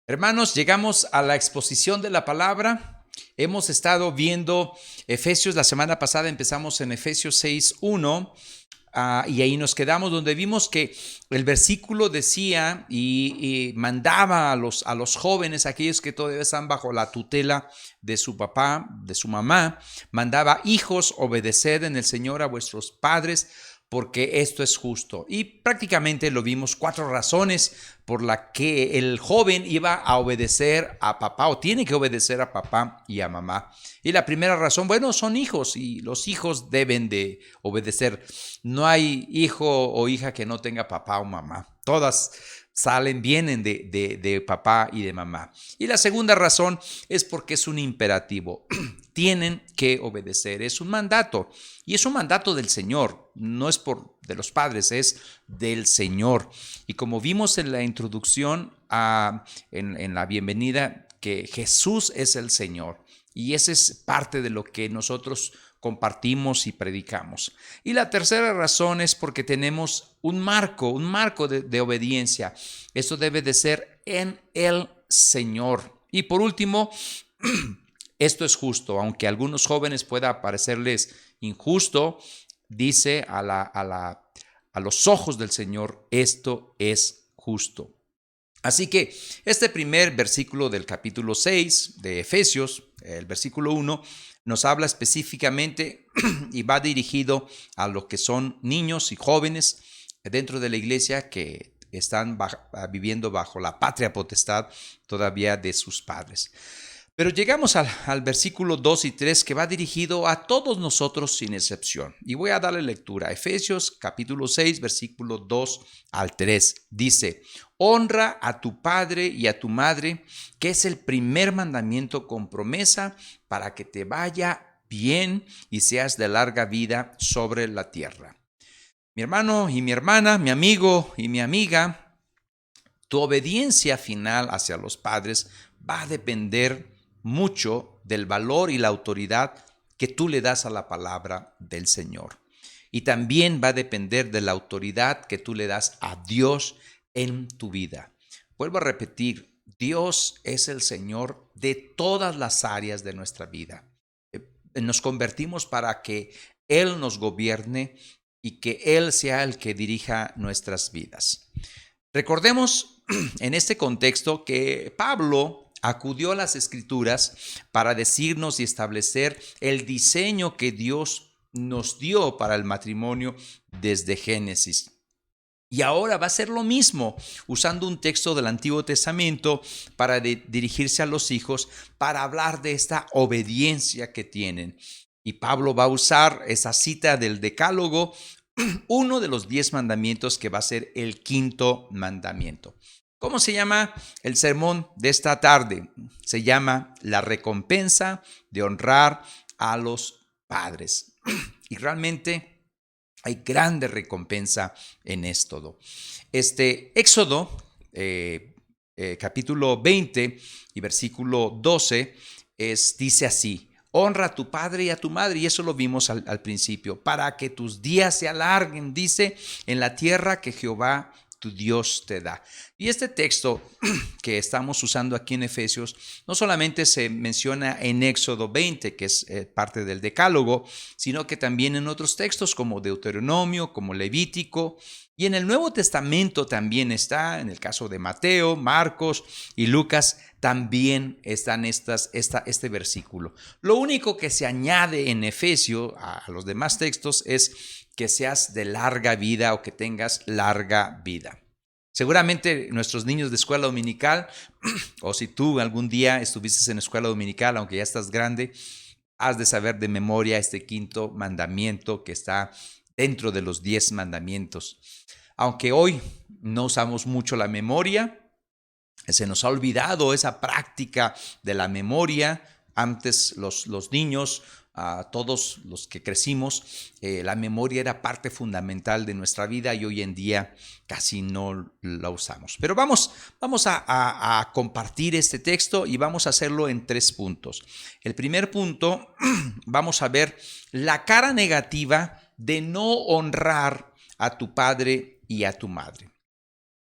Hermanos, llegamos a la exposición de la palabra. Hemos estado viendo Efesios. La semana pasada empezamos en Efesios 6:1 y ahí nos quedamos, donde vimos que el versículo decía y mandaba a los jóvenes, aquellos que todavía están bajo la tutela de su papá, de su mamá, mandaba: hijos, obedeced en el Señor a vuestros padres, porque esto es justo. Y prácticamente lo vimos 4 razones por las que el joven iba a obedecer a papá, o tiene que obedecer a papá y a mamá. Y la primera razón, bueno, son hijos y los hijos deben de obedecer. No hay hijo o hija que no tenga papá o mamá. Todas vienen de papá y de mamá. Y la segunda razón es porque es un imperativo. Tienen que obedecer, es un mandato. Y es un mandato del Señor, no es de los padres, es del Señor. Y como vimos en la introducción, en la bienvenida, que Jesús es el Señor. Y esa es parte de lo que nosotros compartimos y predicamos. Y la tercera razón es porque tenemos un marco de obediencia. Esto debe de ser en el Señor. Y por último, esto es justo, aunque a algunos jóvenes pueda parecerles injusto, dice a los ojos del Señor, esto es justo. Así que este primer versículo del capítulo 6 de Efesios, el versículo 1, nos habla específicamente y va dirigido a lo que son niños y jóvenes dentro de la iglesia que están viviendo bajo la patria potestad todavía de sus padres. Pero llegamos al versículo 2 y 3, que va dirigido a todos nosotros sin excepción. Y voy a darle lectura. Efesios capítulo 6, versículo 2 al 3. Dice: honra a tu padre y a tu madre, que es el primer mandamiento con promesa para que te vaya bien y seas de larga vida sobre la tierra. Mi hermano y mi hermana, mi amigo y mi amiga, tu obediencia final hacia los padres va a depender mucho del valor y la autoridad que tú le das a la palabra del Señor. Y también va a depender de la autoridad que tú le das a Dios en tu vida. Vuelvo a repetir, Dios es el Señor de todas las áreas de nuestra vida. Nos convertimos para que Él nos gobierne y que Él sea el que dirija nuestras vidas. Recordemos en este contexto que Pablo acudió a las Escrituras para decirnos y establecer el diseño que Dios nos dio para el matrimonio desde Génesis. Y ahora va a ser lo mismo, usando un texto del Antiguo Testamento para dirigirse a los hijos, para hablar de esta obediencia que tienen. Y Pablo va a usar esa cita del Decálogo, uno de los 10 mandamientos, que va a ser el quinto mandamiento. ¿Cómo se llama el sermón de esta tarde? Se llama la recompensa de honrar a los padres. Y realmente hay grande recompensa en esto. Éxodo, capítulo 20 y versículo 12, dice así: honra a tu padre y a tu madre, y eso lo vimos al principio, para que tus días se alarguen, dice, en la tierra que Jehová tu Dios te da. Y este texto que estamos usando aquí en Efesios no solamente se menciona en Éxodo 20, que es parte del Decálogo, sino que también en otros textos como Deuteronomio, como Levítico, y en el Nuevo Testamento también está, en el caso de Mateo, Marcos y Lucas, también están este versículo. Lo único que se añade en Efesios a los demás textos es que seas de larga vida o que tengas larga vida. Seguramente nuestros niños de escuela dominical, o si tú algún día estuviste en escuela dominical, aunque ya estás grande, has de saber de memoria este quinto mandamiento que está dentro de los 10 mandamientos. Aunque hoy no usamos mucho la memoria, se nos ha olvidado esa práctica de la memoria. Antes los niños, todos los que crecimos, la memoria era parte fundamental de nuestra vida, y hoy en día casi no la usamos. Pero vamos a compartir este texto y vamos a hacerlo en 3 puntos. El primer punto, vamos a ver la cara negativa de no honrar a tu padre y a tu madre.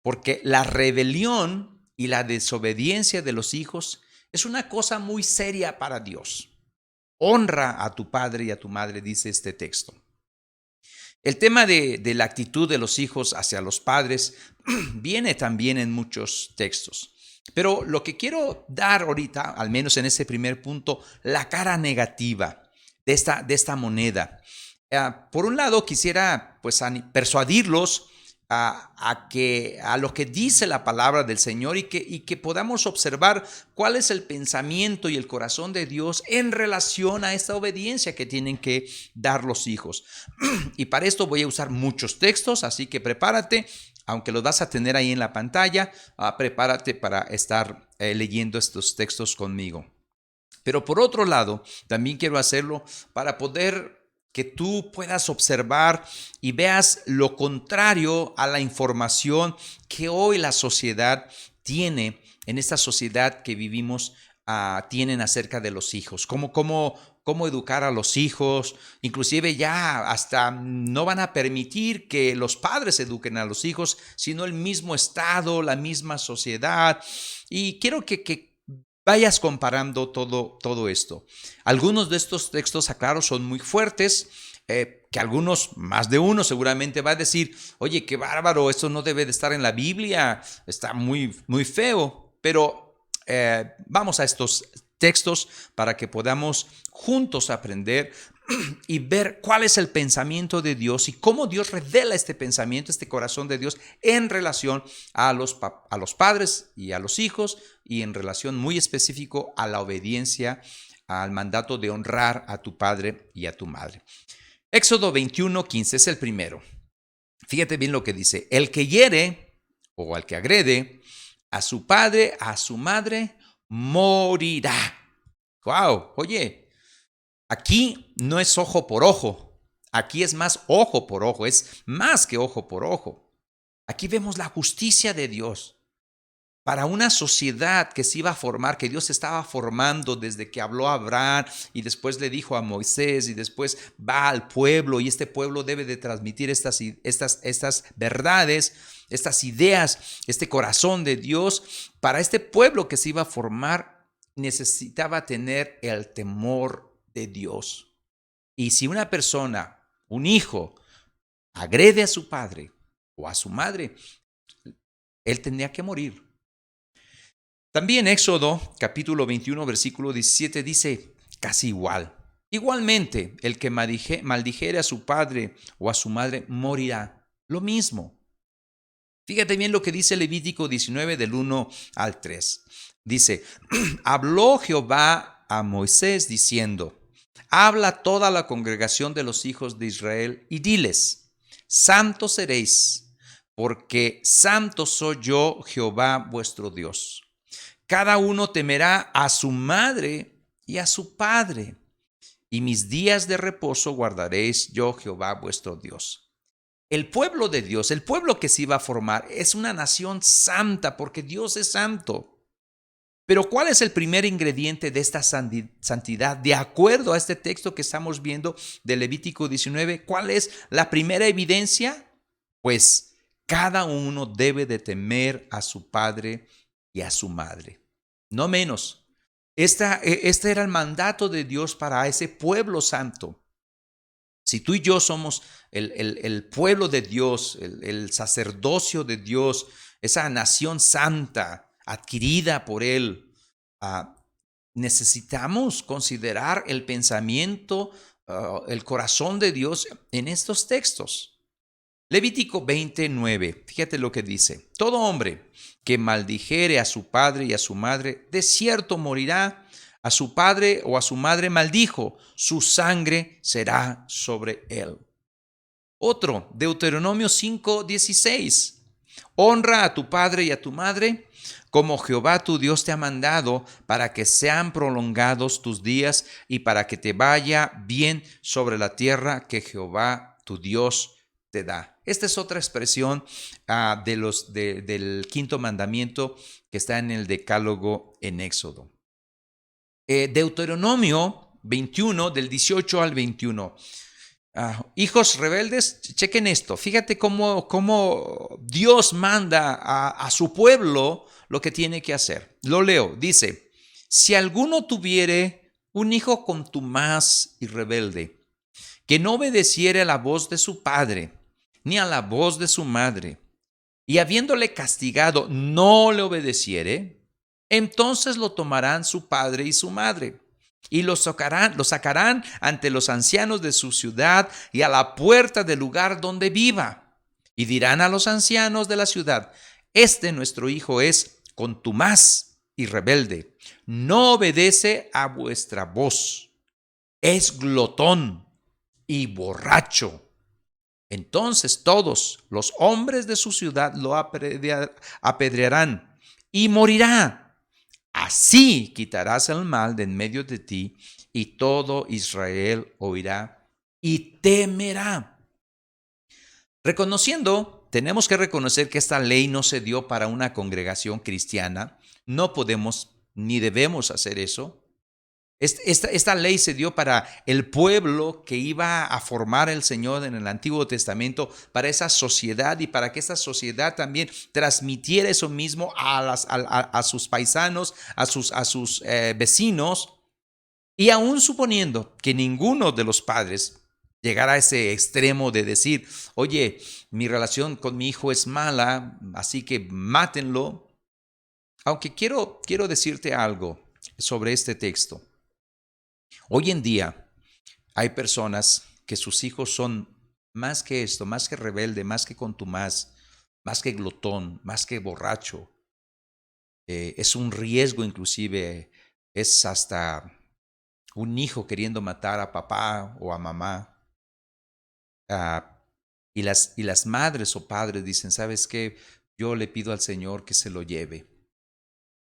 Porque la rebelión y la desobediencia de los hijos es una cosa muy seria para Dios. Honra a tu padre y a tu madre, dice este texto. El tema de la actitud de los hijos hacia los padres viene también en muchos textos. Pero lo que quiero dar ahorita, al menos en ese primer punto, la cara negativa de esta moneda. Por un lado, quisiera pues persuadirlos a lo que dice la palabra del Señor y que podamos observar cuál es el pensamiento y el corazón de Dios en relación a esta obediencia que tienen que dar los hijos. Y para esto voy a usar muchos textos, así que prepárate, aunque los vas a tener ahí en la pantalla, prepárate para estar leyendo estos textos conmigo. Pero por otro lado, también quiero hacerlo para poder que tú puedas observar y veas lo contrario a la información que hoy la sociedad tiene, en esta sociedad que vivimos, tienen acerca de los hijos, cómo educar a los hijos, inclusive ya hasta no van a permitir que los padres eduquen a los hijos, sino el mismo Estado, la misma sociedad. Y quiero que vayas comparando todo esto. Algunos de estos textos, aclaro, son muy fuertes, que algunos, más de uno seguramente va a decir, oye, qué bárbaro, esto no debe de estar en la Biblia, está muy, muy feo. Pero vamos a estos textos para que podamos juntos aprender y ver cuál es el pensamiento de Dios y cómo Dios revela este pensamiento, este corazón de Dios en relación a los padres y a los hijos, y en relación muy específico a la obediencia, al mandato de honrar a tu padre y a tu madre. Éxodo 21:15 es el primero. Fíjate bien lo que dice: el que hiere o al que agrede a su padre, a su madre, morirá. ¡Wow! Oye, aquí no es ojo por ojo, aquí es más ojo por ojo, es más que ojo por ojo. Aquí vemos la justicia de Dios para una sociedad que se iba a formar, que Dios estaba formando desde que habló a Abraham y después le dijo a Moisés y después va al pueblo, y este pueblo debe de transmitir estas verdades, estas ideas, este corazón de Dios. Para este pueblo que se iba a formar necesitaba tener el temor de Dios. Y si una persona, un hijo, agrede a su padre o a su madre, él tendría que morir. También Éxodo capítulo 21 versículo 17 dice casi igual. Igualmente, el que maldijere a su padre o a su madre morirá. Lo mismo. Fíjate bien lo que dice Levítico 19 del 1 al 3. Dice, habló Jehová a Moisés diciendo, habla toda la congregación de los hijos de Israel y diles, santos seréis, porque santo soy yo, Jehová vuestro Dios. Cada uno temerá a su madre y a su padre, y mis días de reposo guardaréis yo, Jehová vuestro Dios. El pueblo de Dios, el pueblo que se iba a formar, es una nación santa porque Dios es santo. Pero ¿cuál es el primer ingrediente de esta santidad? De acuerdo a este texto que estamos viendo de Levítico 19, ¿cuál es la primera evidencia? Pues cada uno debe de temer a su padre y a su madre. No menos. Este era el mandato de Dios para ese pueblo santo. Si tú y yo somos el pueblo de Dios, el sacerdocio de Dios, esa nación santa adquirida por Él, necesitamos considerar el pensamiento, el corazón de Dios en estos textos. Levítico 29, fíjate lo que dice. Todo hombre que maldijere a su padre y a su madre, de cierto morirá. A su padre o a su madre maldijo, su sangre será sobre él. Otro, Deuteronomio 5:16. Honra a tu padre y a tu madre, como Jehová tu Dios te ha mandado, para que sean prolongados tus días y para que te vaya bien sobre la tierra que Jehová tu Dios te da. Esta es otra expresión del quinto mandamiento que está en el Decálogo en Éxodo. Deuteronomio 21, del 18 al 21. hijos rebeldes, chequen esto. Fíjate cómo Dios manda a su pueblo lo que tiene que hacer. Lo leo. Dice, si alguno tuviere un hijo contumaz y rebelde, que no obedeciere a la voz de su padre, ni a la voz de su madre, y habiéndole castigado no le obedeciere, entonces lo tomarán su padre y su madre, y lo sacarán ante los ancianos de su ciudad y a la puerta del lugar donde viva. Y dirán a los ancianos de la ciudad, este nuestro hijo es contumaz y rebelde, no obedece a vuestra voz, es glotón y borracho. Entonces todos los hombres de su ciudad lo apedrearán y morirá. Así quitarás el mal de en medio de ti, y todo Israel oirá y temerá. Tenemos que reconocer que esta ley no se dio para una congregación cristiana. No podemos ni debemos hacer eso. Esta ley se dio para el pueblo que iba a formar el Señor en el Antiguo Testamento, para esa sociedad y para que esa sociedad también transmitiera eso mismo a sus paisanos, a sus vecinos. Y aún suponiendo que ninguno de los padres llegara a ese extremo de decir, oye, mi relación con mi hijo es mala, así que mátenlo. Aunque quiero decirte algo sobre este texto. Hoy en día hay personas que sus hijos son más que esto, más que rebelde, más que contumaz, más que glotón, más que borracho. Es un riesgo inclusive, es hasta un hijo queriendo matar a papá o a mamá. Y las madres o padres dicen, ¿sabes qué? Yo le pido al Señor que se lo lleve.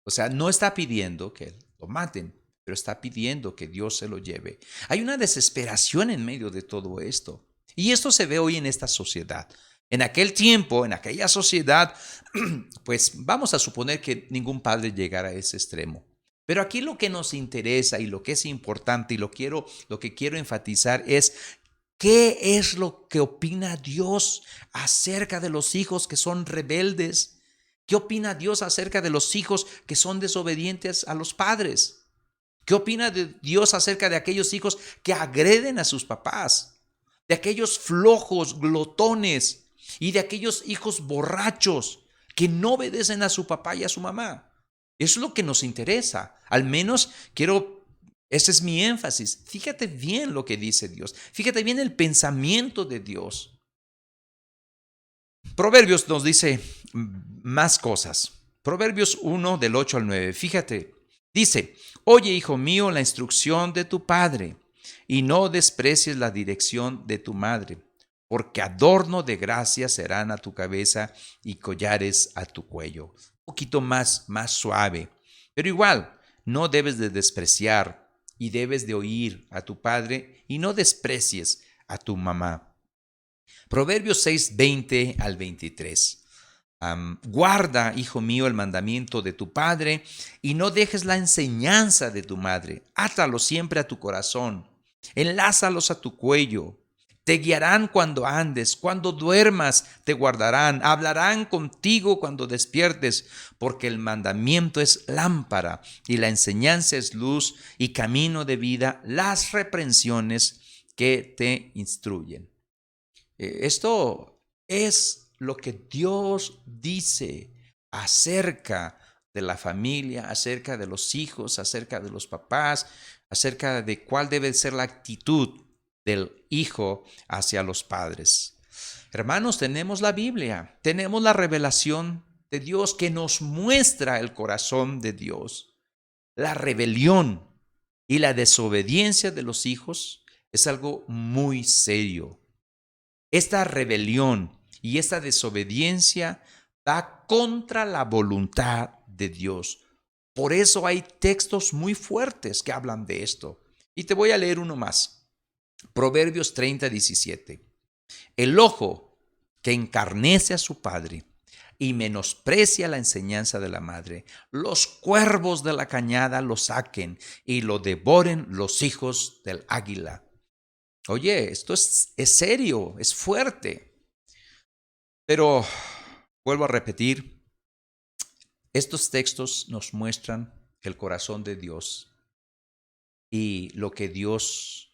O sea, no está pidiendo que lo maten, pero está pidiendo que Dios se lo lleve. Hay una desesperación en medio de todo esto. Y esto se ve hoy en esta sociedad. En aquel tiempo, en aquella sociedad, pues vamos a suponer que ningún padre llegara a ese extremo. Pero aquí lo que nos interesa y lo que es importante y lo que quiero enfatizar es qué es lo que opina Dios acerca de los hijos que son rebeldes. ¿Qué opina Dios acerca de los hijos que son desobedientes a los padres? ¿Qué opina Dios acerca de aquellos hijos que agreden a sus papás? De aquellos flojos, glotones y de aquellos hijos borrachos que no obedecen a su papá y a su mamá. Eso es lo que nos interesa. Al menos ese es mi énfasis. Fíjate bien lo que dice Dios. Fíjate bien el pensamiento de Dios. Proverbios nos dice más cosas. Proverbios 1 del 8 al 9. Fíjate, dice, oye, hijo mío, la instrucción de tu padre, y no desprecies la dirección de tu madre, porque adorno de gracia serán a tu cabeza y collares a tu cuello. Un poquito más suave, pero igual, no debes de despreciar y debes de oír a tu padre y no desprecies a tu mamá. Proverbios 6, 20 al 23. Guarda, hijo mío, el mandamiento de tu padre y no dejes la enseñanza de tu madre. Átalos siempre a tu corazón, enlázalos a tu cuello. Te guiarán cuando andes, cuando duermas te guardarán, hablarán contigo cuando despiertes, porque el mandamiento es lámpara y la enseñanza es luz y camino de vida, las reprensiones que te instruyen. Esto es lo que Dios dice acerca de la familia, acerca de los hijos, acerca de los papás, acerca de cuál debe ser la actitud del hijo hacia los padres. Hermanos, tenemos la Biblia, tenemos la revelación de Dios que nos muestra el corazón de Dios. La rebelión y la desobediencia de los hijos es algo muy serio. Esta rebelión y esta desobediencia va contra la voluntad de Dios. Por eso hay textos muy fuertes que hablan de esto. Y te voy a leer uno más. Proverbios 30, 17. El ojo que encarnece a su padre y menosprecia la enseñanza de la madre, los cuervos de la cañada lo saquen y lo devoren los hijos del águila. Oye, esto es serio, es fuerte. Pero vuelvo a repetir, estos textos nos muestran el corazón de Dios y lo que Dios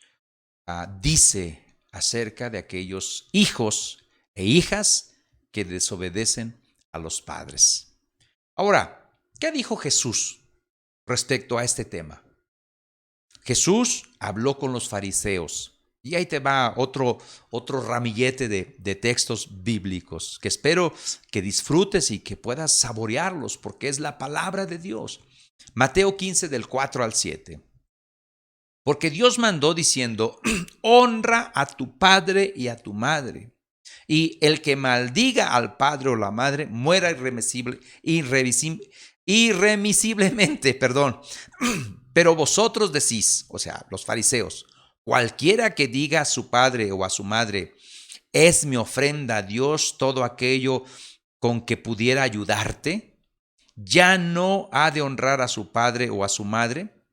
dice acerca de aquellos hijos e hijas que desobedecen a los padres. Ahora, ¿qué dijo Jesús respecto a este tema? Jesús habló con los fariseos. Y ahí te va otro ramillete de textos bíblicos que espero que disfrutes y que puedas saborearlos porque es la palabra de Dios. Mateo 15 del 4 al 7. Porque Dios mandó diciendo, honra a tu padre y a tu madre. Y el que maldiga al padre o la madre muera irremisiblemente. Pero vosotros decís, o sea, los fariseos, cualquiera que diga a su padre o a su madre, es mi ofrenda a Dios todo aquello con que pudiera ayudarte, ya no ha de honrar a su padre o a su madre.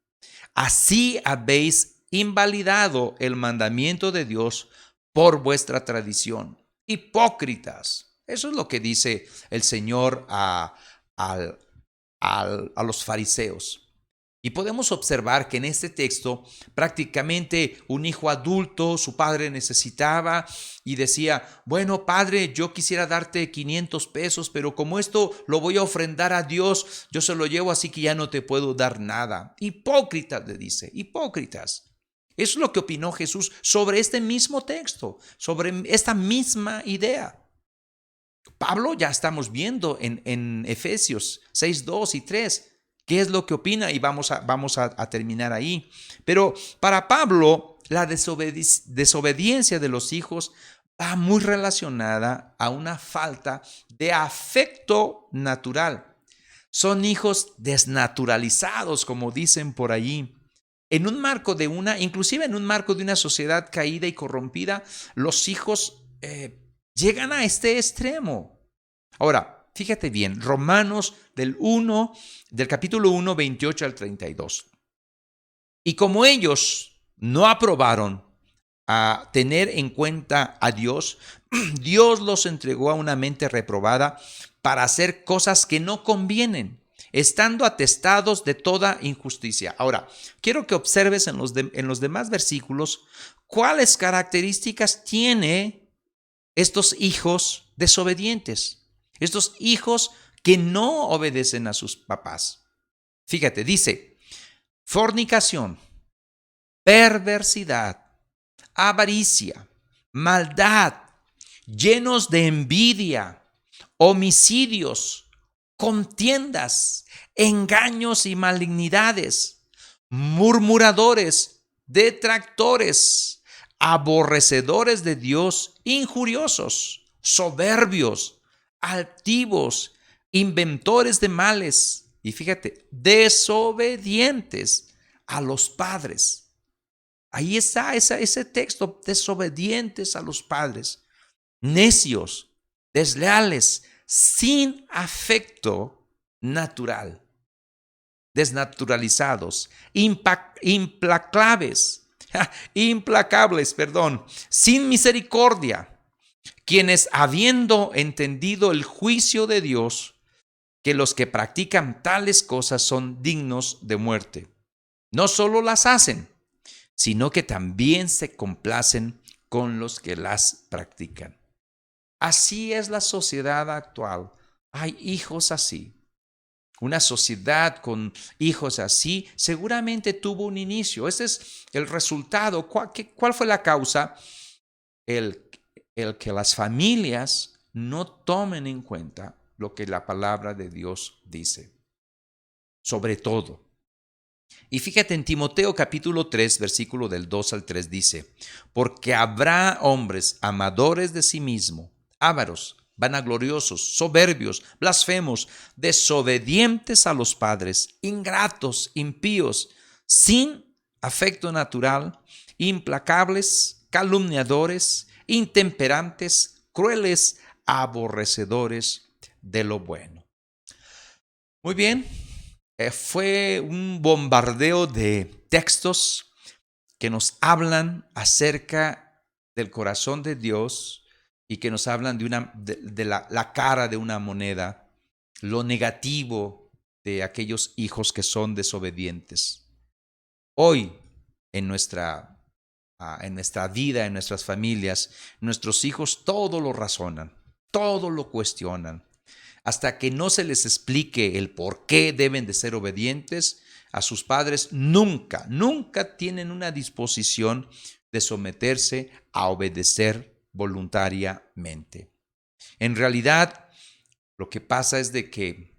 Así habéis invalidado el mandamiento de Dios por vuestra tradición. Hipócritas. Eso es lo que dice el Señor a los fariseos. Y podemos observar que en este texto prácticamente un hijo adulto, su padre necesitaba y decía, bueno, padre, yo quisiera darte 500 pesos, pero como esto lo voy a ofrendar a Dios, yo se lo llevo, así que ya no te puedo dar nada. Hipócritas, le dice, hipócritas. Eso es lo que opinó Jesús sobre este mismo texto, sobre esta misma idea. Pablo ya estamos viendo en Efesios 6, 2 y 3. ¿Qué es lo que opina? Y vamos a terminar ahí. Pero para Pablo, la desobediencia de los hijos va muy relacionada a una falta de afecto natural. Son hijos desnaturalizados, como dicen por allí. En un marco inclusive en un marco de una sociedad caída y corrompida, los hijos llegan a este extremo. Ahora, fíjate bien, Romanos del capítulo 1, 28 al 32. Y como ellos no aprobaron a tener en cuenta a Dios, Dios los entregó a una mente reprobada para hacer cosas que no convienen, estando atestados de toda injusticia. Ahora, quiero que observes en los demás versículos cuáles características tiene estos hijos desobedientes, estos hijos que no obedecen a sus papás. Fíjate, dice, fornicación, perversidad, avaricia, maldad, llenos de envidia, homicidios, contiendas, engaños y malignidades, murmuradores, detractores, aborrecedores de Dios, injuriosos, soberbios, altivos, inventores de males, y fíjate, desobedientes a los padres. Ahí está ese texto, desobedientes a los padres, necios, desleales, sin afecto natural, desnaturalizados, implacables, sin misericordia, quienes habiendo entendido el juicio de Dios, que los que practican tales cosas son dignos de muerte, no solo las hacen, sino que también se complacen con los que las practican. Así es la sociedad actual. Hay hijos así. Una sociedad con hijos así seguramente tuvo un inicio. Ese es el resultado. ¿Cuál fue la causa? El que las familias no tomen en cuenta lo que la palabra de Dios dice. Sobre todo. Y fíjate en Timoteo capítulo 3, versículo del 2 al 3 dice, porque habrá hombres amadores de sí mismo, ávaros, vanagloriosos, soberbios, blasfemos, desobedientes a los padres, ingratos, impíos, sin afecto natural, implacables, calumniadores, intemperantes, crueles, aborrecedores de lo bueno. Muy bien. Fue un bombardeo de textos que nos hablan acerca del corazón de Dios y que nos hablan de la cara de una moneda, lo negativo de aquellos hijos que son desobedientes. Hoy, en nuestra vida, en nuestras familias, nuestros hijos todo lo razonan, todo lo cuestionan. Hasta que no se les explique el por qué deben de ser obedientes a sus padres, nunca tienen una disposición de someterse a obedecer voluntariamente. En realidad, lo que pasa es de que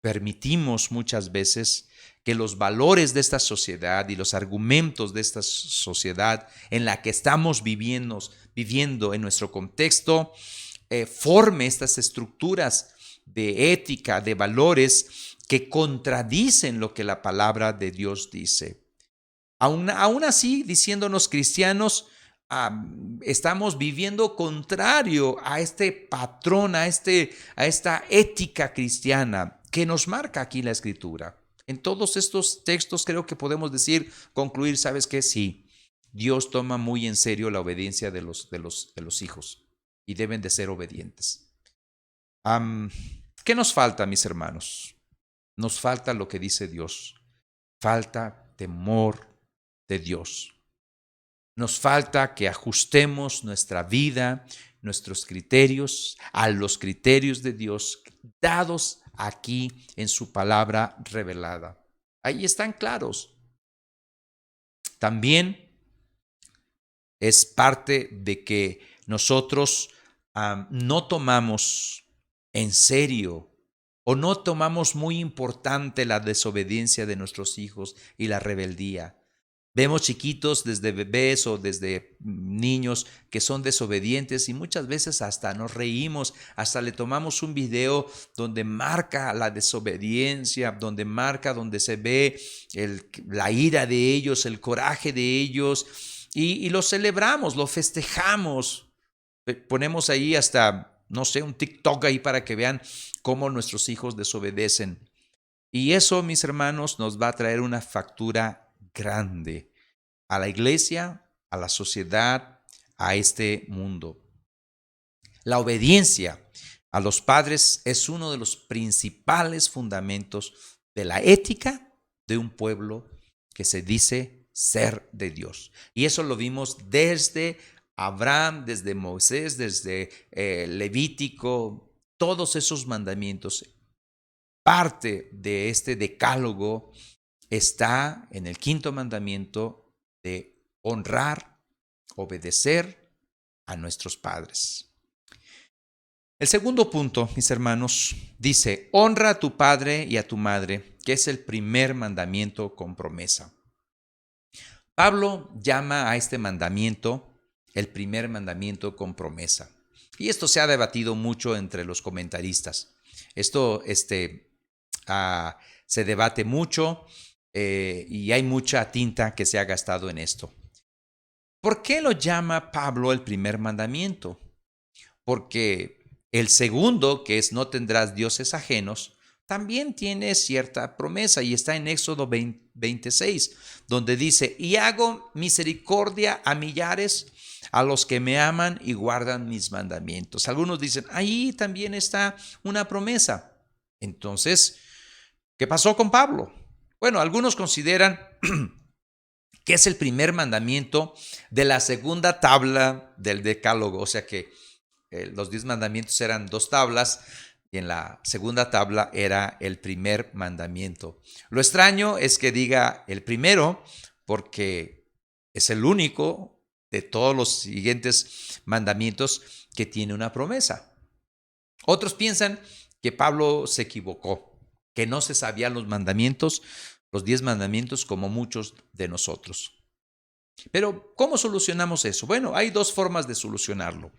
permitimos muchas veces que los valores de esta sociedad y los argumentos de esta sociedad en la que estamos viviendo en nuestro contexto, forme estas estructuras de ética, de valores que contradicen lo que la palabra de Dios dice. Aún así, diciéndonos cristianos, estamos viviendo contrario a este patrón, a esta ética cristiana que nos marca aquí la Escritura. En todos estos textos creo que podemos concluir, ¿sabes qué? Sí, Dios toma muy en serio la obediencia de los hijos y deben de ser obedientes. ¿Qué nos falta, mis hermanos? Nos falta lo que dice Dios. Falta temor de Dios. Nos falta que ajustemos nuestra vida, nuestros criterios a los criterios de Dios dados aquí en su palabra revelada. Ahí están claros. También es parte de que nosotros no tomamos en serio o no tomamos muy importante la desobediencia de nuestros hijos y la rebeldía. Vemos chiquitos desde bebés o desde niños que son desobedientes y muchas veces hasta nos reímos, hasta le tomamos un video donde marca la desobediencia, donde se ve la ira de ellos, el coraje de ellos y lo celebramos, lo festejamos. Ponemos ahí hasta, no sé, un TikTok ahí para que vean cómo nuestros hijos desobedecen. Y eso, mis hermanos, nos va a traer una factura grande a la iglesia, a la sociedad, a este mundo. La obediencia a los padres es uno de los principales fundamentos de la ética de un pueblo que se dice ser de Dios. Y eso lo vimos desde Abraham, desde Moisés, desde Levítico, todos esos mandamientos. Parte de este decálogo está en el quinto mandamiento de honrar, obedecer a nuestros padres. El segundo punto, mis hermanos, dice, honra a tu padre y a tu madre, que es el primer mandamiento con promesa. Pablo llama a este mandamiento el primer mandamiento con promesa. Y esto se ha debatido mucho entre los comentaristas. Esto se debate mucho y hay mucha tinta que se ha gastado en esto. ¿Por qué lo llama Pablo el primer mandamiento? Porque el segundo, que es no tendrás dioses ajenos, también tiene cierta promesa y está en Éxodo 26, donde dice, y hago misericordia a millares, a los que me aman y guardan mis mandamientos. Algunos dicen, ahí también está una promesa. Entonces, ¿qué pasó con Pablo? Bueno, algunos consideran que es el primer mandamiento de la segunda tabla del decálogo, o sea que los 10 mandamientos eran 2 tablas y en la segunda tabla era el primer mandamiento. Lo extraño es que diga el primero porque es el único de todos los siguientes mandamientos que tiene una promesa. Otros piensan que Pablo se equivocó, que no se sabían los mandamientos, los 10 mandamientos como muchos de nosotros. Pero, ¿cómo solucionamos eso? Bueno, hay 2 formas de solucionarlo.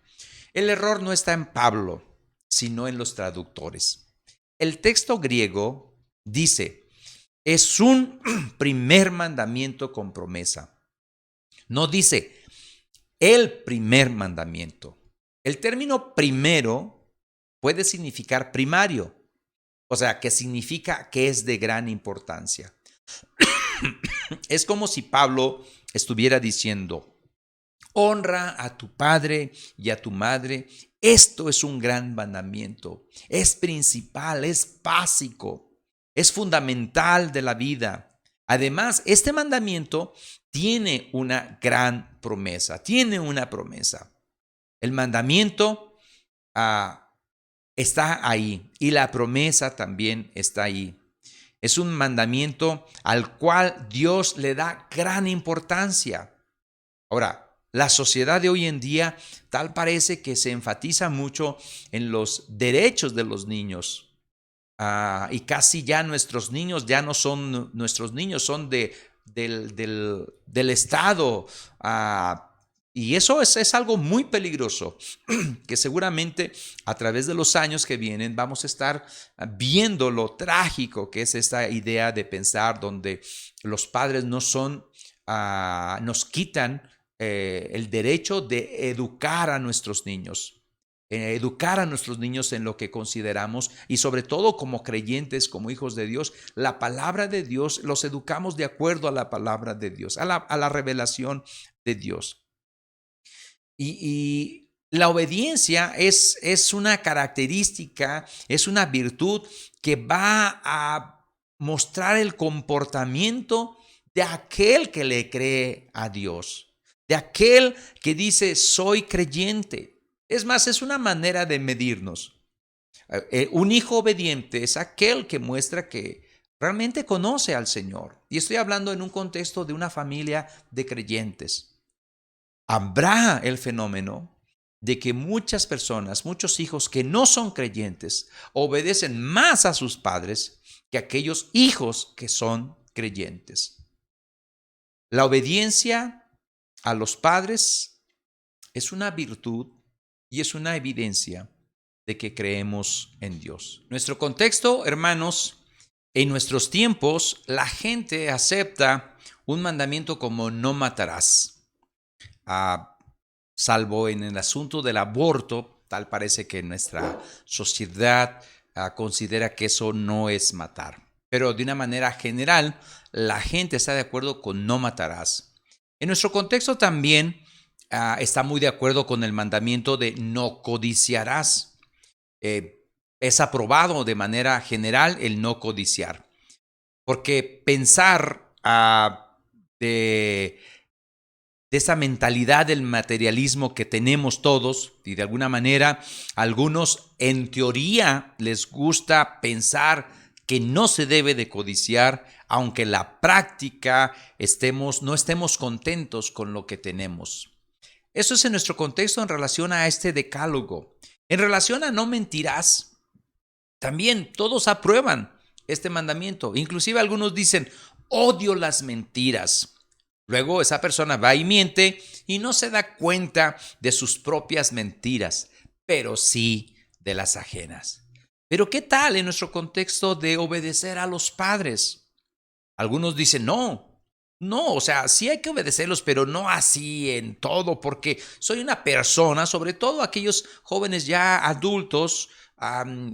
El error no está en Pablo, sino en los traductores. El texto griego dice, es un primer mandamiento con promesa. No dice, el primer mandamiento. El término primero puede significar primario, o sea, que significa que es de gran importancia. Es como si Pablo estuviera diciendo: honra a tu padre y a tu madre. Esto es un gran mandamiento. Es principal, es básico, es fundamental de la vida. Además, este mandamiento tiene una gran promesa. Tiene una promesa. El mandamiento está ahí y la promesa también está ahí. Es un mandamiento al cual Dios le da gran importancia. Ahora, la sociedad de hoy en día tal parece que se enfatiza mucho en los derechos de los niños. Y casi ya nuestros niños ya no son nuestros niños, son del Estado. Y eso es algo muy peligroso, que seguramente a través de los años que vienen vamos a estar viendo lo trágico que es esta idea de pensar donde los padres no son, nos quitan el derecho de educar a nuestros niños. Educar a nuestros niños en lo que consideramos, y sobre todo como creyentes, como hijos de Dios, la palabra de Dios, los educamos de acuerdo a la palabra de Dios, a la revelación de Dios. Y la obediencia es una característica, es una virtud que va a mostrar el comportamiento de aquel que le cree a Dios, de aquel que dice: soy creyente. Es más, es una manera de medirnos. Un hijo obediente es aquel que muestra que realmente conoce al Señor. Y estoy hablando en un contexto de una familia de creyentes. Habrá el fenómeno de que muchas personas, muchos hijos que no son creyentes, obedecen más a sus padres que aquellos hijos que son creyentes. La obediencia a los padres es una virtud y es una evidencia de que creemos en Dios. Nuestro contexto, hermanos, en nuestros tiempos, la gente acepta un mandamiento como no matarás. Salvo en el asunto del aborto, tal parece que nuestra sociedad considera que eso no es matar. Pero de una manera general, la gente está de acuerdo con no matarás. En nuestro contexto también está muy de acuerdo con el mandamiento de no codiciarás. Es aprobado de manera general el no codiciar. Porque pensar de esa mentalidad del materialismo que tenemos todos, y de alguna manera algunos en teoría les gusta pensar que no se debe de codiciar, aunque en la práctica no estemos contentos con lo que tenemos. Eso es en nuestro contexto en relación a este decálogo. En relación a no mentirás, también todos aprueban este mandamiento. Inclusive algunos dicen: odio las mentiras. Luego esa persona va y miente y no se da cuenta de sus propias mentiras, pero sí de las ajenas. Pero ¿qué tal en nuestro contexto de obedecer a los padres? Algunos dicen: no, o sea, sí hay que obedecerlos, pero no así en todo, porque soy una persona, sobre todo aquellos jóvenes ya adultos,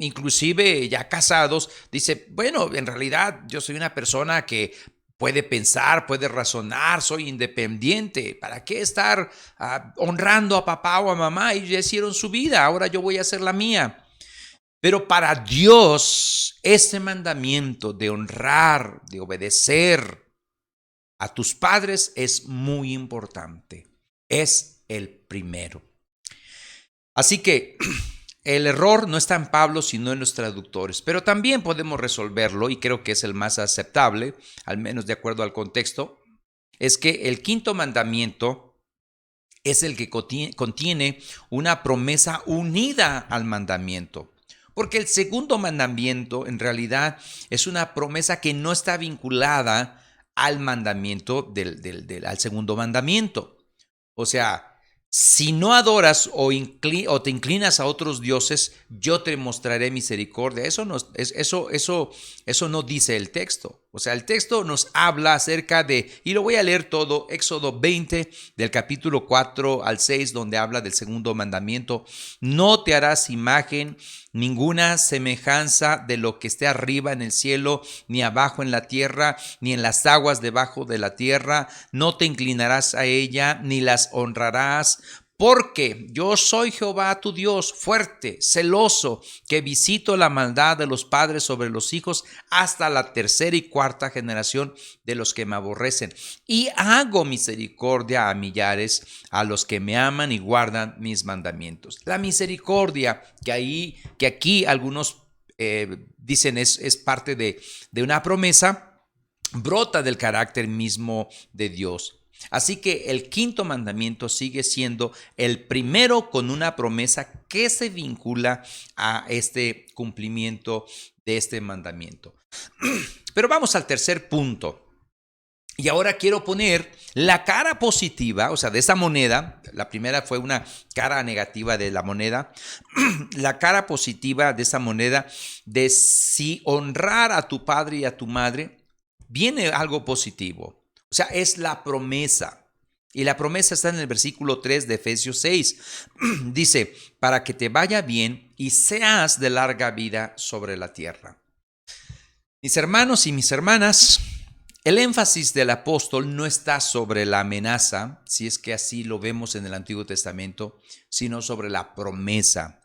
inclusive ya casados, dice: bueno, en realidad yo soy una persona que puede pensar, puede razonar, soy independiente. ¿Para qué estar honrando a papá o a mamá? Ellos ya hicieron su vida, ahora yo voy a hacer la mía. Pero para Dios, este mandamiento de honrar, de obedecer a tus padres es muy importante. Es el primero. Así que el error no está en Pablo, sino en los traductores. Pero también podemos resolverlo, y creo que es el más aceptable, al menos de acuerdo al contexto, es que el quinto mandamiento es el que contiene una promesa unida al mandamiento. Porque el segundo mandamiento en realidad es una promesa que no está vinculada al mandamiento al segundo mandamiento. O sea, si no adoras o te inclinas a otros dioses, yo te mostraré misericordia. Eso no dice el texto. O sea, el texto nos habla acerca de, y lo voy a leer todo, Éxodo 20, del capítulo 4 al 6, donde habla del segundo mandamiento. No te harás imagen ninguna semejanza de lo que esté arriba en el cielo, ni abajo en la tierra, ni en las aguas debajo de la tierra. No te inclinarás a ella, ni las honrarás. Porque yo soy Jehová tu Dios, fuerte, celoso, que visito la maldad de los padres sobre los hijos hasta la tercera y cuarta generación de los que me aborrecen. Y hago misericordia a millares, a los que me aman y guardan mis mandamientos. La misericordia que aquí algunos dicen es parte de una promesa, brota del carácter mismo de Dios. Así que el quinto mandamiento sigue siendo el primero con una promesa que se vincula a este cumplimiento de este mandamiento. Pero vamos al tercer punto. Y ahora quiero poner la cara positiva, o sea, de esa moneda. La primera fue una cara negativa de la moneda. La cara positiva de esa moneda, de si honrar a tu padre y a tu madre, viene algo positivo. O sea, es la promesa. Y la promesa está en el versículo 3 de Efesios 6. Dice, para que te vaya bien y seas de larga vida sobre la tierra. Mis hermanos y mis hermanas, el énfasis del apóstol no está sobre la amenaza, si es que así lo vemos en el Antiguo Testamento, sino sobre la promesa.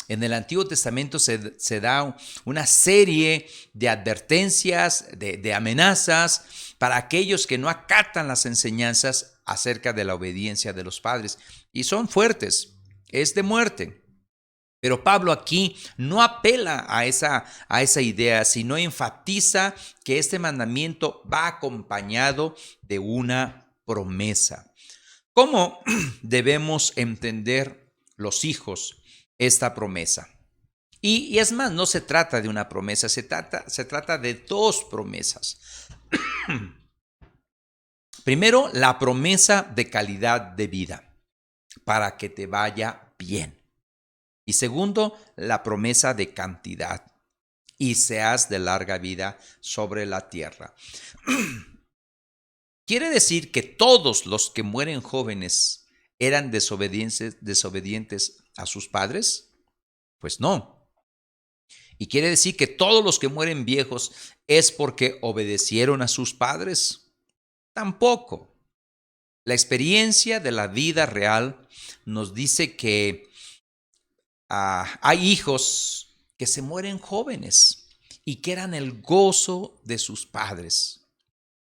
En el Antiguo Testamento se da una serie de advertencias, de amenazas para aquellos que no acatan las enseñanzas acerca de la obediencia de los padres. Y son fuertes, es de muerte. Pero Pablo aquí no apela a esa idea, sino enfatiza que este mandamiento va acompañado de una promesa. ¿Cómo debemos entender los hijos esta promesa? Y es más, no se trata de una promesa, se trata de dos promesas. Primero, la promesa de calidad de vida, para que te vaya bien. Y segundo, la promesa de cantidad, y seas de larga vida sobre la tierra. ¿Quiere decir que todos los que mueren jóvenes eran desobedientes a sus padres? Pues no. ¿Y quiere decir que todos los que mueren viejos es porque obedecieron a sus padres? Tampoco. La experiencia de la vida real nos dice que hay hijos que se mueren jóvenes y que eran el gozo de sus padres.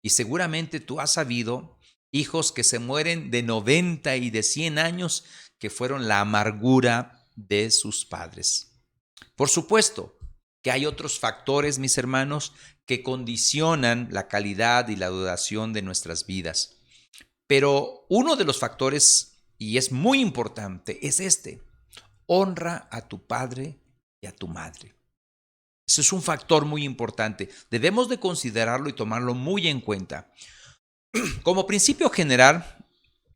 Y seguramente tú has sabido hijos que se mueren de 90 y de 100 años que fueron la amargura de sus padres. Por supuesto que hay otros factores, mis hermanos, que condicionan la calidad y la duración de nuestras vidas. Pero uno de los factores, y es muy importante, es este: honra a tu padre y a tu madre. Ese es un factor muy importante. Debemos de considerarlo y tomarlo muy en cuenta. Como principio general,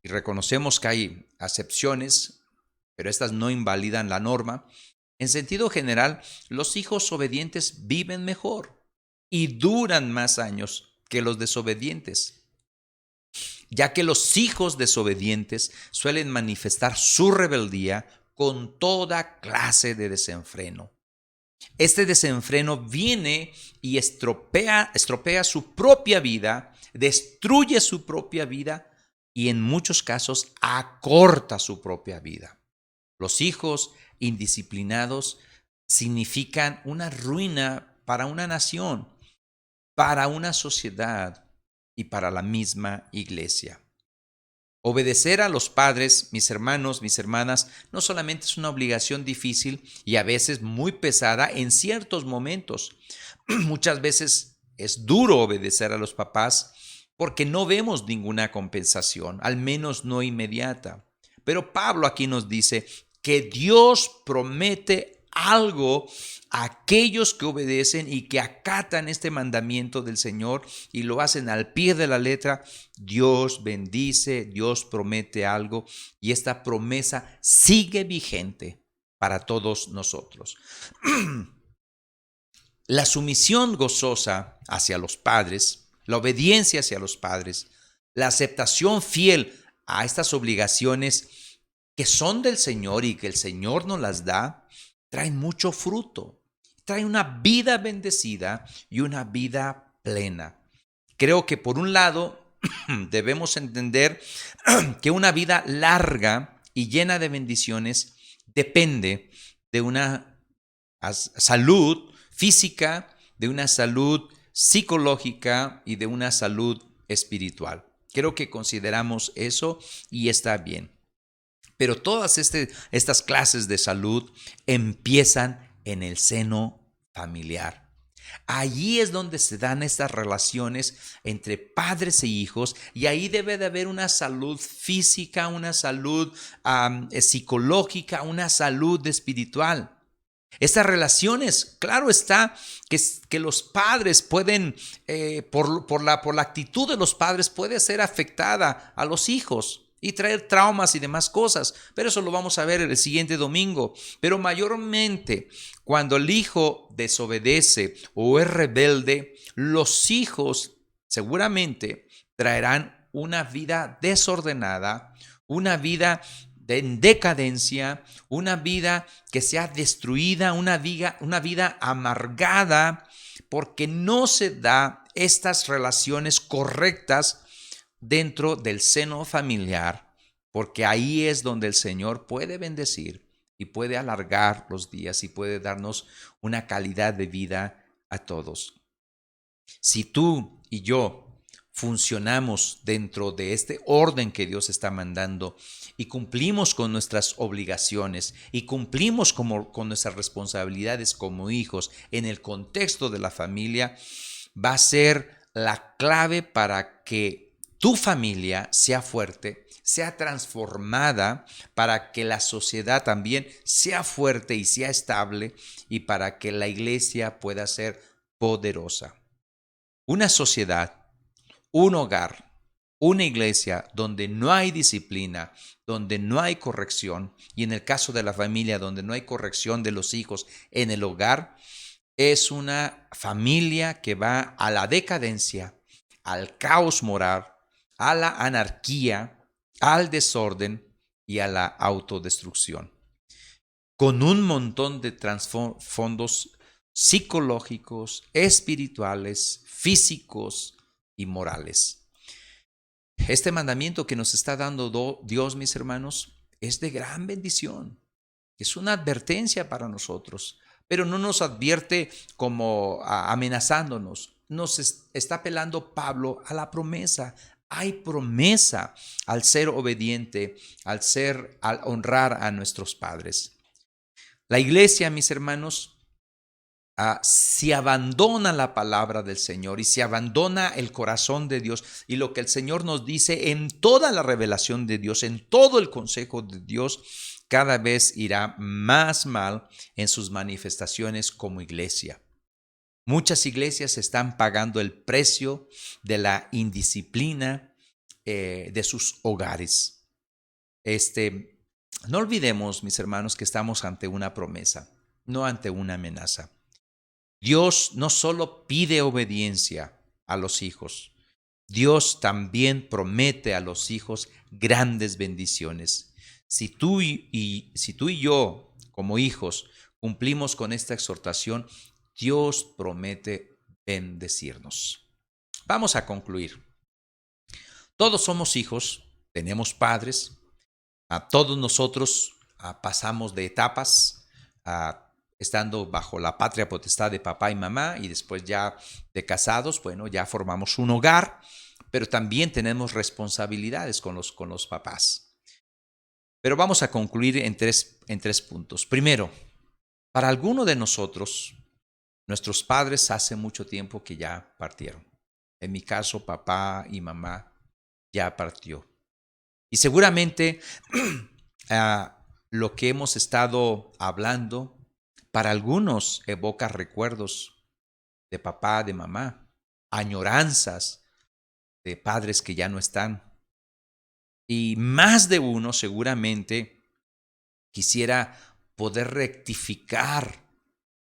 y reconocemos que hay excepciones, pero estas no invalidan la norma, en sentido general, los hijos obedientes viven mejor y duran más años que los desobedientes, ya que los hijos desobedientes suelen manifestar su rebeldía con toda clase de desenfreno. Este desenfreno viene y estropea su propia vida, destruye su propia vida y en muchos casos acorta su propia vida. Los hijos indisciplinados significan una ruina para una nación, para una sociedad y para la misma iglesia. Obedecer a los padres, mis hermanos, mis hermanas, no solamente es una obligación difícil y a veces muy pesada en ciertos momentos. Muchas veces es duro obedecer a los papás porque no vemos ninguna compensación, al menos no inmediata. Pero Pablo aquí nos dice que Dios promete algo a aquellos que obedecen y que acatan este mandamiento del Señor y lo hacen al pie de la letra. Dios bendice, Dios promete algo y esta promesa sigue vigente para todos nosotros. La sumisión gozosa hacia los padres, la obediencia hacia los padres, la aceptación fiel a estas obligaciones que son del Señor y que el Señor nos las da, trae mucho fruto, trae una vida bendecida y una vida plena. Creo que por un lado debemos entender que una vida larga y llena de bendiciones depende de una salud física, de una salud psicológica y de una salud espiritual. Creo que consideramos eso y está bien. Pero todas estas clases de salud empiezan en el seno familiar. Allí es donde se dan estas relaciones entre padres e hijos y ahí debe de haber una salud física, una salud psicológica, una salud espiritual. Estas relaciones, claro está que los padres pueden, por la actitud de los padres, puede ser afectada a los hijos y traer traumas y demás cosas, pero eso lo vamos a ver el siguiente domingo. Pero mayormente, cuando el hijo desobedece o es rebelde, los hijos seguramente traerán una vida desordenada, una vida en decadencia, una vida que sea destruida, una vida amargada, porque no se da estas relaciones correctas dentro del seno familiar, porque ahí es donde el Señor puede bendecir y puede alargar los días y puede darnos una calidad de vida a todos. Si tú y yo funcionamos dentro de este orden que Dios está mandando y cumplimos con nuestras obligaciones y cumplimos con nuestras responsabilidades como hijos en el contexto de la familia, va a ser la clave para que tu familia sea fuerte, sea transformada, para que la sociedad también sea fuerte y sea estable y para que la iglesia pueda ser poderosa. Una sociedad, un hogar, una iglesia donde no hay disciplina, donde no hay corrección, y en el caso de la familia donde no hay corrección de los hijos en el hogar, es una familia que va a la decadencia, al caos moral, a la anarquía, al desorden y a la autodestrucción, con un montón de trasfondos psicológicos, espirituales, físicos y morales. Este mandamiento que nos está dando Dios, mis hermanos, es de gran bendición. Es una advertencia para nosotros, pero no nos advierte como amenazándonos. Nos está apelando Pablo a la promesa. Hay promesa al ser obediente, al honrar a nuestros padres. La iglesia, mis hermanos, si abandona la palabra del Señor y si abandona el corazón de Dios y lo que el Señor nos dice en toda la revelación de Dios, en todo el consejo de Dios, cada vez irá más mal en sus manifestaciones como iglesia. Muchas iglesias están pagando el precio de la indisciplina de sus hogares. No olvidemos, mis hermanos, que estamos ante una promesa, no ante una amenaza. Dios no solo pide obediencia a los hijos, Dios también promete a los hijos grandes bendiciones. Si tú y yo, como hijos, cumplimos con esta exhortación, Dios promete bendecirnos. Vamos a concluir. Todos somos hijos, tenemos padres, a todos nosotros pasamos de etapas, estando bajo la patria potestad de papá y mamá y después ya de casados, bueno, ya formamos un hogar, pero también tenemos responsabilidades con los papás. Pero vamos a concluir en tres puntos. Primero, para alguno de nosotros, nuestros padres hace mucho tiempo que ya partieron. En mi caso, papá y mamá ya partió. Y seguramente lo que hemos estado hablando para algunos evoca recuerdos de papá, de mamá, añoranzas de padres que ya no están. Y más de uno seguramente quisiera poder rectificar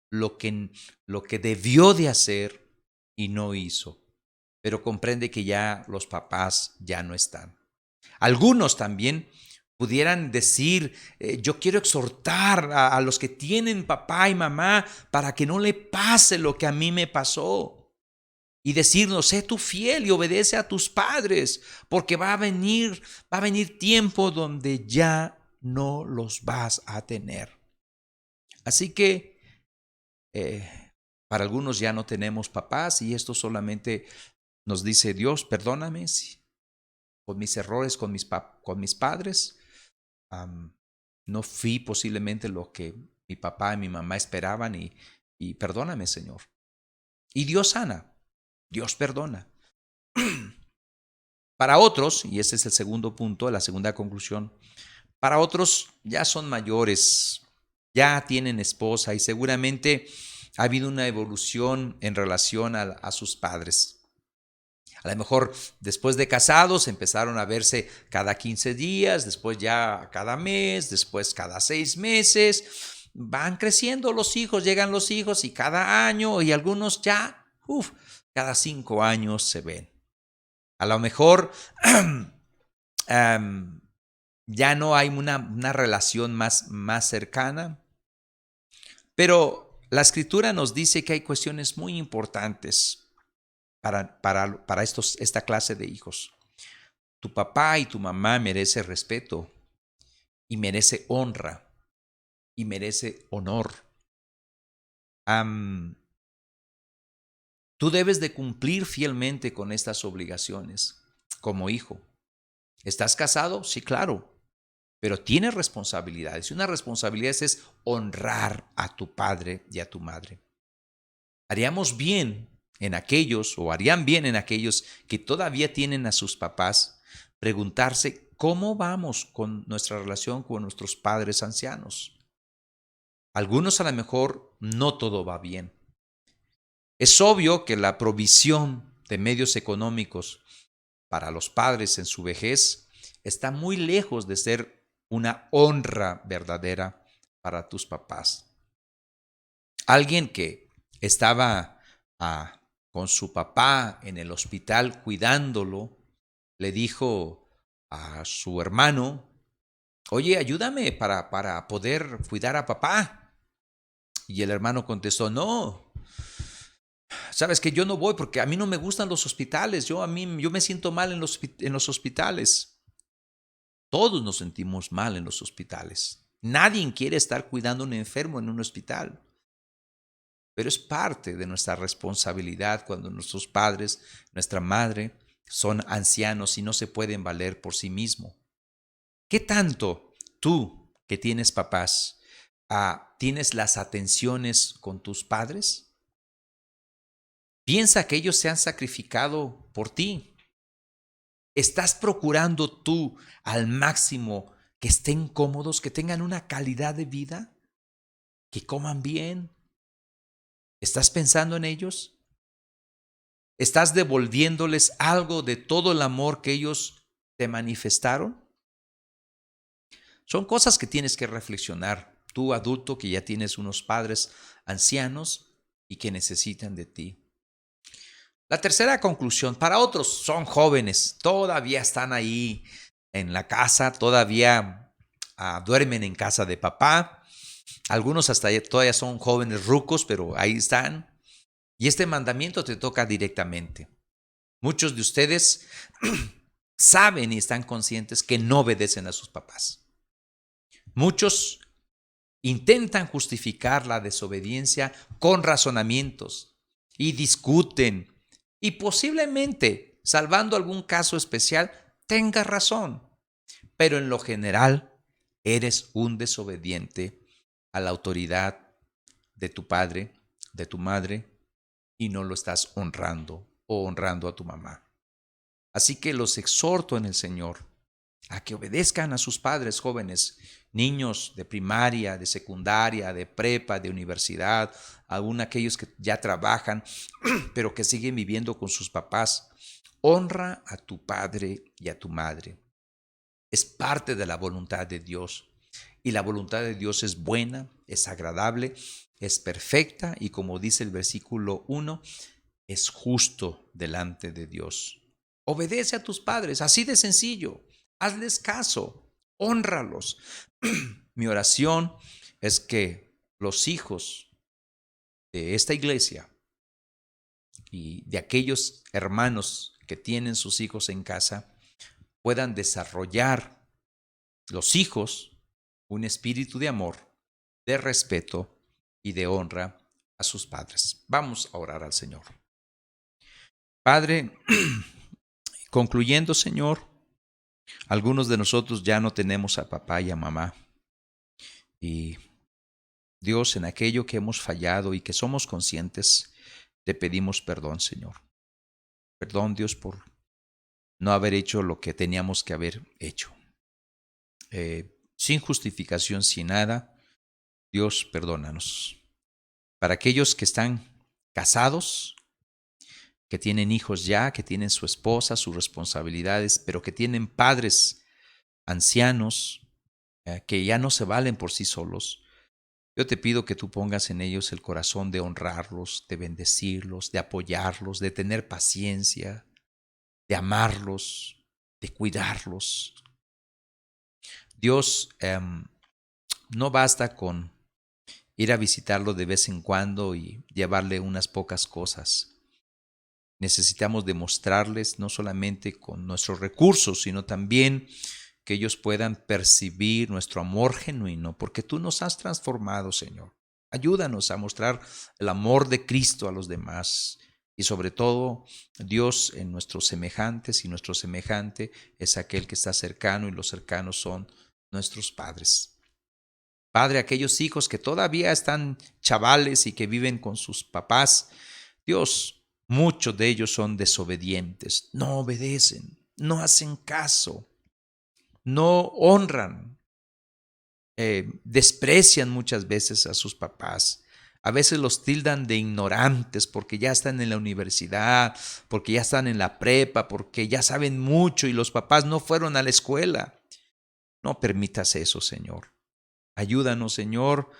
lo que, lo que debió de hacer y no hizo. Pero comprende que ya los papás ya no están. Algunos también pudieran decir, yo quiero exhortar a los que tienen papá y mamá para que no le pase lo que a mí me pasó. Y decirnos, sé tú fiel y obedece a tus padres, porque va a venir tiempo donde ya no los vas a tener. Así que para algunos ya no tenemos papás y esto solamente nos dice Dios, perdóname si con mis errores con mis padres. No fui posiblemente lo que mi papá y mi mamá esperaban y perdóname, Señor. Y Dios sana, Dios perdona. Para otros, y ese es el segundo punto, la segunda conclusión, para otros ya son mayores, ya tienen esposa y seguramente ha habido una evolución en relación a sus padres. A lo mejor después de casados empezaron a verse cada 15 días, después ya cada mes, después cada 6 meses. Van creciendo los hijos, llegan los hijos y cada año y algunos ya, cada 5 años se ven. A lo mejor ya no hay una relación más cercana, pero la escritura nos dice que hay cuestiones muy importantes para esta clase de hijos. Tu papá y tu mamá merece respeto y merece honra y merece honor. Tú debes de cumplir fielmente con estas obligaciones como hijo. ¿Estás casado? Sí, claro, pero tienes responsabilidades y una responsabilidad es honrar a tu padre y a tu madre. Haríamos bien en aquellos, o harían bien en aquellos que todavía tienen a sus papás, preguntarse cómo vamos con nuestra relación con nuestros padres ancianos. Algunos a lo mejor no todo va bien. Es obvio que la provisión de medios económicos para los padres en su vejez está muy lejos de ser una honra verdadera para tus papás. Alguien que estaba con su papá en el hospital cuidándolo, le dijo a su hermano, oye, ayúdame para poder cuidar a papá. Y el hermano contestó, no, sabes que yo no voy porque a mí no me gustan los hospitales, yo me siento mal en los hospitales. Todos nos sentimos mal en los hospitales. Nadie quiere estar cuidando a un enfermo en un hospital. Pero es parte de nuestra responsabilidad cuando nuestros padres, nuestra madre, son ancianos y no se pueden valer por sí mismos. ¿Qué tanto tú que tienes papás, tienes las atenciones con tus padres? Piensa que ellos se han sacrificado por ti. ¿Estás procurando tú al máximo que estén cómodos, que tengan una calidad de vida, que coman bien? ¿Estás pensando en ellos? ¿Estás devolviéndoles algo de todo el amor que ellos te manifestaron? Son cosas que tienes que reflexionar, tú adulto que ya tienes unos padres ancianos y que necesitan de ti. La tercera conclusión, para otros son jóvenes, todavía están ahí en la casa, todavía duermen en casa de papá. Algunos hasta todavía son jóvenes rucos, pero ahí están. Y este mandamiento te toca directamente. Muchos de ustedes saben y están conscientes que no obedecen a sus papás. Muchos intentan justificar la desobediencia con razonamientos y discuten y posiblemente, salvando algún caso especial, tenga razón. Pero en lo general, eres un desobediente a la autoridad de tu padre, de tu madre, y no lo estás honrando o honrando a tu mamá. Así que los exhorto en el Señor a que obedezcan a sus padres jóvenes, niños de primaria, de secundaria, de prepa, de universidad, aún aquellos que ya trabajan, pero que siguen viviendo con sus papás. Honra a tu padre y a tu madre. Es parte de la voluntad de Dios. Y la voluntad de Dios es buena, es agradable, es perfecta y como dice el versículo 1, es justo delante de Dios. Obedece a tus padres, así de sencillo. Hazles caso, hónralos. Mi oración es que los hijos de esta iglesia y de aquellos hermanos que tienen sus hijos en casa puedan desarrollar los hijos un espíritu de amor, de respeto y de honra a sus padres. Vamos a orar al Señor. Padre, concluyendo, Señor, algunos de nosotros ya no tenemos a papá y a mamá. Y Dios, en aquello que hemos fallado y que somos conscientes, te pedimos perdón, Señor. Perdón, Dios, por no haber hecho lo que teníamos que haber hecho. Sin justificación, sin nada, Dios, perdónanos. Para aquellos que están casados, que tienen hijos ya, que tienen su esposa, sus responsabilidades, pero que tienen padres ancianos, que ya no se valen por sí solos, yo te pido que tú pongas en ellos el corazón de honrarlos, de bendecirlos, de apoyarlos, de tener paciencia, de amarlos, de cuidarlos. Dios, no basta con ir a visitarlo de vez en cuando y llevarle unas pocas cosas. Necesitamos demostrarles no solamente con nuestros recursos, sino también que ellos puedan percibir nuestro amor genuino, porque tú nos has transformado, Señor. Ayúdanos a mostrar el amor de Cristo a los demás y sobre todo, Dios en nuestros semejantes, y nuestro semejante es aquel que está cercano y los cercanos son nuestros padres. Padre, aquellos hijos que todavía están chavales y que viven con sus papás, Dios, muchos de ellos son desobedientes, no obedecen, no hacen caso, no honran, desprecian muchas veces a sus papás. A veces los tildan de ignorantes porque ya están en la universidad, porque ya están en la prepa, porque ya saben mucho y los papás no fueron a la escuela. No permitas eso, Señor. Ayúdanos, Señor,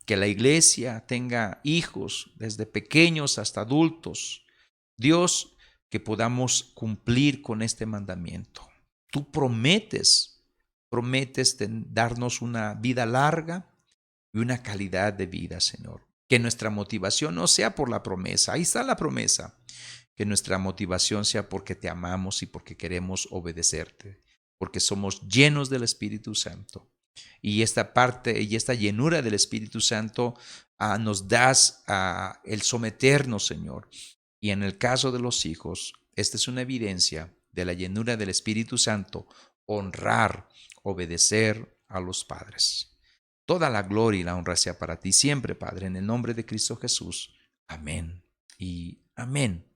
que la iglesia tenga hijos desde pequeños hasta adultos. Dios, que podamos cumplir con este mandamiento. Tú prometes darnos una vida larga y una calidad de vida, Señor. Que nuestra motivación no sea por la promesa, ahí está la promesa. Que nuestra motivación sea porque te amamos y porque queremos obedecerte, porque somos llenos del Espíritu Santo. Y esta parte y esta llenura del Espíritu Santo nos das el someternos, Señor. Y en el caso de los hijos, esta es una evidencia de la llenura del Espíritu Santo, honrar, obedecer a los padres. Toda la gloria y la honra sea para ti siempre, Padre, en el nombre de Cristo Jesús. Amén y amén.